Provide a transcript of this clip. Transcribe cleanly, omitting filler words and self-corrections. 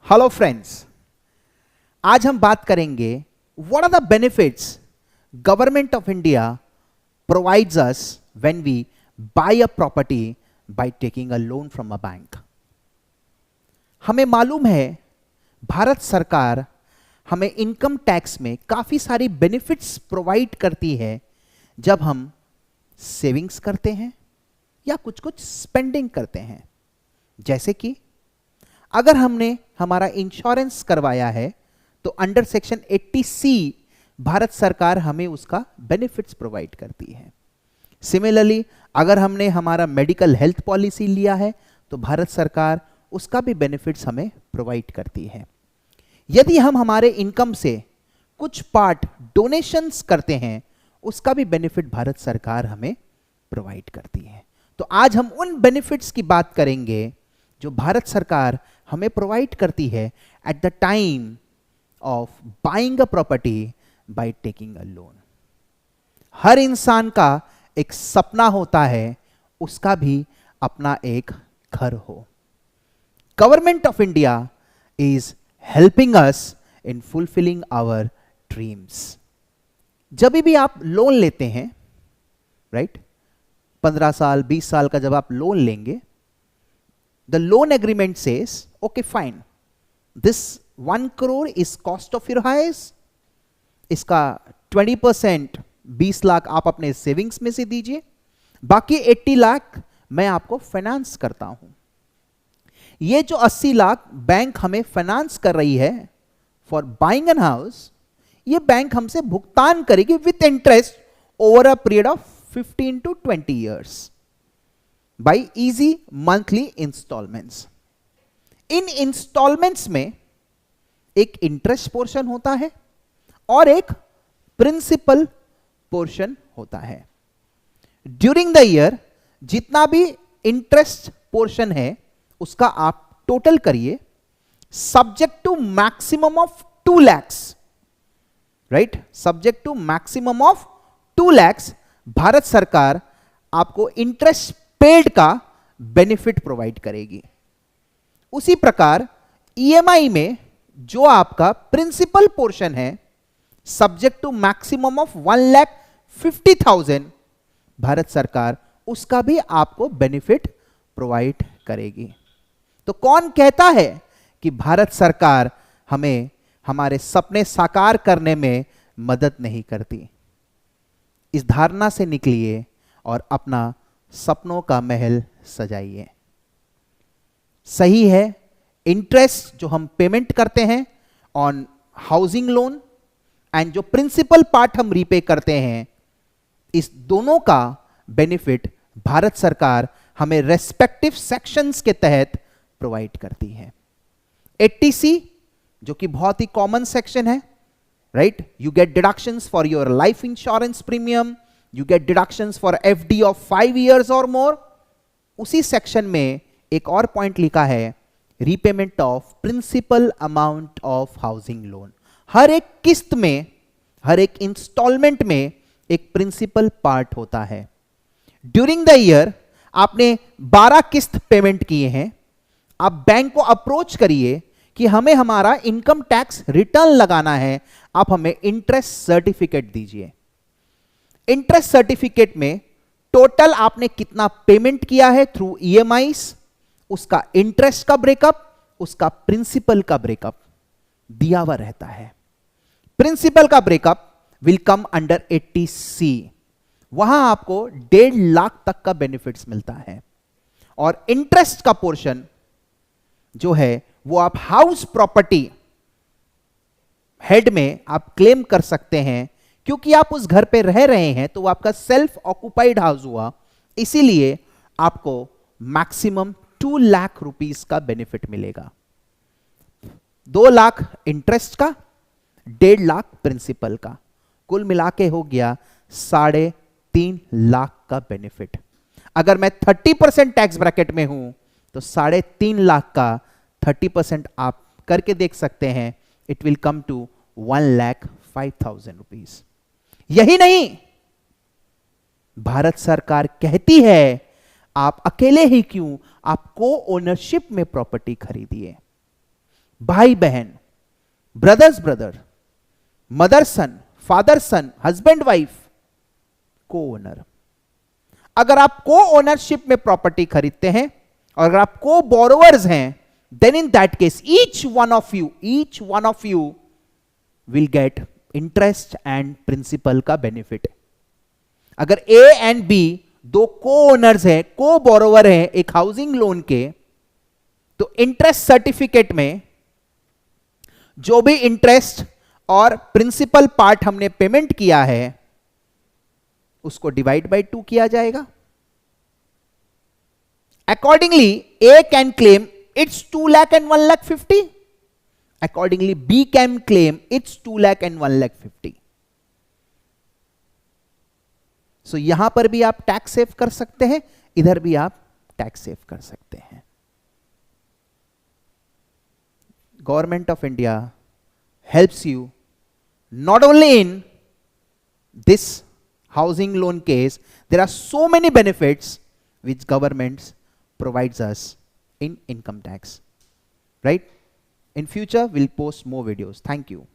Hello friends, आज हम बात करेंगे what are the benefits government of India provides us when we buy a property by taking a loan from a bank. हमें मालूम है भारत सरकार हमें इनकम टैक्स में काफी सारी बेनिफिट्स प्रोवाइड करती है जब हम सेविंग्स करते हैं या कुछ कुछ स्पेंडिंग करते हैं। जैसे कि अगर हमने हमारा इंश्योरेंस करवाया है तो अंडर सेक्शन 80C भारत सरकार हमें उसका बेनिफिट्स प्रोवाइड करती है। सिमिलरली अगर हमने हमारा मेडिकल हेल्थ पॉलिसी लिया है तो भारत सरकार उसका भी बेनिफिट्स हमें प्रोवाइड करती है। यदि हम हमारे इनकम से कुछ पार्ट डोनेशंस करते हैं उसका भी बेनिफिट भारत सरकार हमें प्रोवाइड करती है। तो आज हम उन बेनिफिट्स की बात करेंगे जो भारत सरकार हमें प्रोवाइड करती है at the time of buying a property by taking a loan. हर इंसान का एक सपना होता है उसका भी अपना एक घर हो। Government of India is helping us in fulfilling our dreams. जब भी आप लोन लेते हैं, राइट, 15 साल 20 साल का जब आप लोन लेंगे, the loan agreement says, okay fine, this 1 crore is cost of your house, इसका 20% 20 लाख आप अपने सेविंग्स में से दीजिए, बाकी 80 लाख मैं आपको फाइनेंस करता हूं। ये जो 80 लाख बैंक हमें फाइनेंस कर रही है फॉर बाइंग एन हाउस, ये बैंक हमसे भुगतान करेगी with interest over a period of 15 to 20 years by easy monthly installments। इन इंस्टॉलमेंट्स में एक इंटरेस्ट पोर्शन होता है और एक प्रिंसिपल पोर्शन होता है। ड्यूरिंग द ईयर जितना भी इंटरेस्ट पोर्शन है उसका आप टोटल करिए, subject to maximum of 2 lakhs, right, subject to maximum of 2 lakhs Bharat सरकार आपको इंटरेस्ट पेड का बेनिफिट प्रोवाइड करेगी। उसी प्रकार ईएमआई में जो आपका प्रिंसिपल पोर्शन है subject to maximum of 1,50,000 Bharat सरकार उसका भी आपको बेनिफिट प्रोवाइड करेगी। तो कौन कहता है कि भारत सरकार हमें हमारे सपने साकार करने में मदद नहीं करती? इस धारणा से निकलिए और अपना सपनों का महल सजाइए। सही है, इंटरेस्ट जो हम पेमेंट करते हैं ऑन हाउसिंग लोन एंड जो प्रिंसिपल पार्ट हम रीपे करते हैं, इस दोनों का बेनिफिट भारत सरकार हमें रेस्पेक्टिव सेक्शंस के तहत प्रोवाइड करती है। 80C जो कि बहुत ही कॉमन सेक्शन है, right, you get deductions for your life insurance premium, you get deductions for FD of 5 years or more। उसी सेक्शन में एक और पॉइंट लिखा है, repayment of principal amount of housing loan. हर एक किस्त में, हर एक इंस्टॉलमेंट में एक प्रिंसिपल पार्ट होता है। ड्यूरिंग द ईयर आपने 12 किस्त पेमेंट किए हैं, आप बैंक को अप्रोच करिए कि हमें हमारा इनकम टैक्स रिटर्न लगाना है, आप हमें इंटरेस्ट सर्टिफिकेट दीजिए। इंटरेस्ट सर्टिफिकेट में टोटल आपने कितना पेमेंट किया है थ्रू ईएमआईस, उसका इंटरेस्ट का ब्रेकअप, उसका प्रिंसिपल का ब्रेकअप दिया हुआ रहता है। प्रिंसिपल का breakup will come under 80C। वहां आपको 1.5 लाख तक का बेनिफिट्स मिलता है और इंटरेस्ट का पोर्शन जो है वो आप हाउस प्रॉपर्टी हेड में आप क्लेम कर सकते हैं, क्योंकि आप उस घर पे रह रहे हैं तो वो आपका सेल्फ ऑक्युपाइड हाउस हुआ, इसीलिए आपको मैक्सिमम 2 लाख रुपीस का बेनिफिट मिलेगा। 2 लाख इंटरेस्ट का, 1.5 लाख प्रिंसिपल का, कुल मिला के हो गया 3.5 लाख का बेनिफिट। अगर मैं 30% टैक्स ब्रैकेट में हूं तो 3.5 लाख का 30% आप करके देख सकते हैं, it will come to 1,05,000 rupees. यही नहीं, भारत सरकार कहती है आप अकेले ही क्यों, आप को ओनरशिप में प्रॉपर्टी खरीदिए। भाई बहन, brothers brother, mother son, father son, husband wife, co-owner. अगर आप को ओनरशिप में प्रॉपर्टी खरीदते हैं और अगर आप को बोरोवर्स हैं, then in that case each one of you will get interest and principal का बेनिफिट। अगर ए एंड बी दो को ओनर्स हैं, को बोरोवर हैं एक हाउसिंग लोन के, तो इंटरेस्ट सर्टिफिकेट में जो भी इंटरेस्ट और प्रिंसिपल पार्ट हमने पेमेंट किया है उसको डिवाइड बाय 2 किया जाएगा। Accordingly A can claim its 2 lakh and 1 lakh 50, accordingly B can claim its 2 lakh and 1 lakh 50। So यहां पर भी आप टैक्स सेव कर सकते हैं, इधर भी आप टैक्स सेव कर सकते हैं। Government of India helps you not only in this housing loan case, there are so many benefits which government provides us in income tax, right? In future we'll post more videos. Thank you.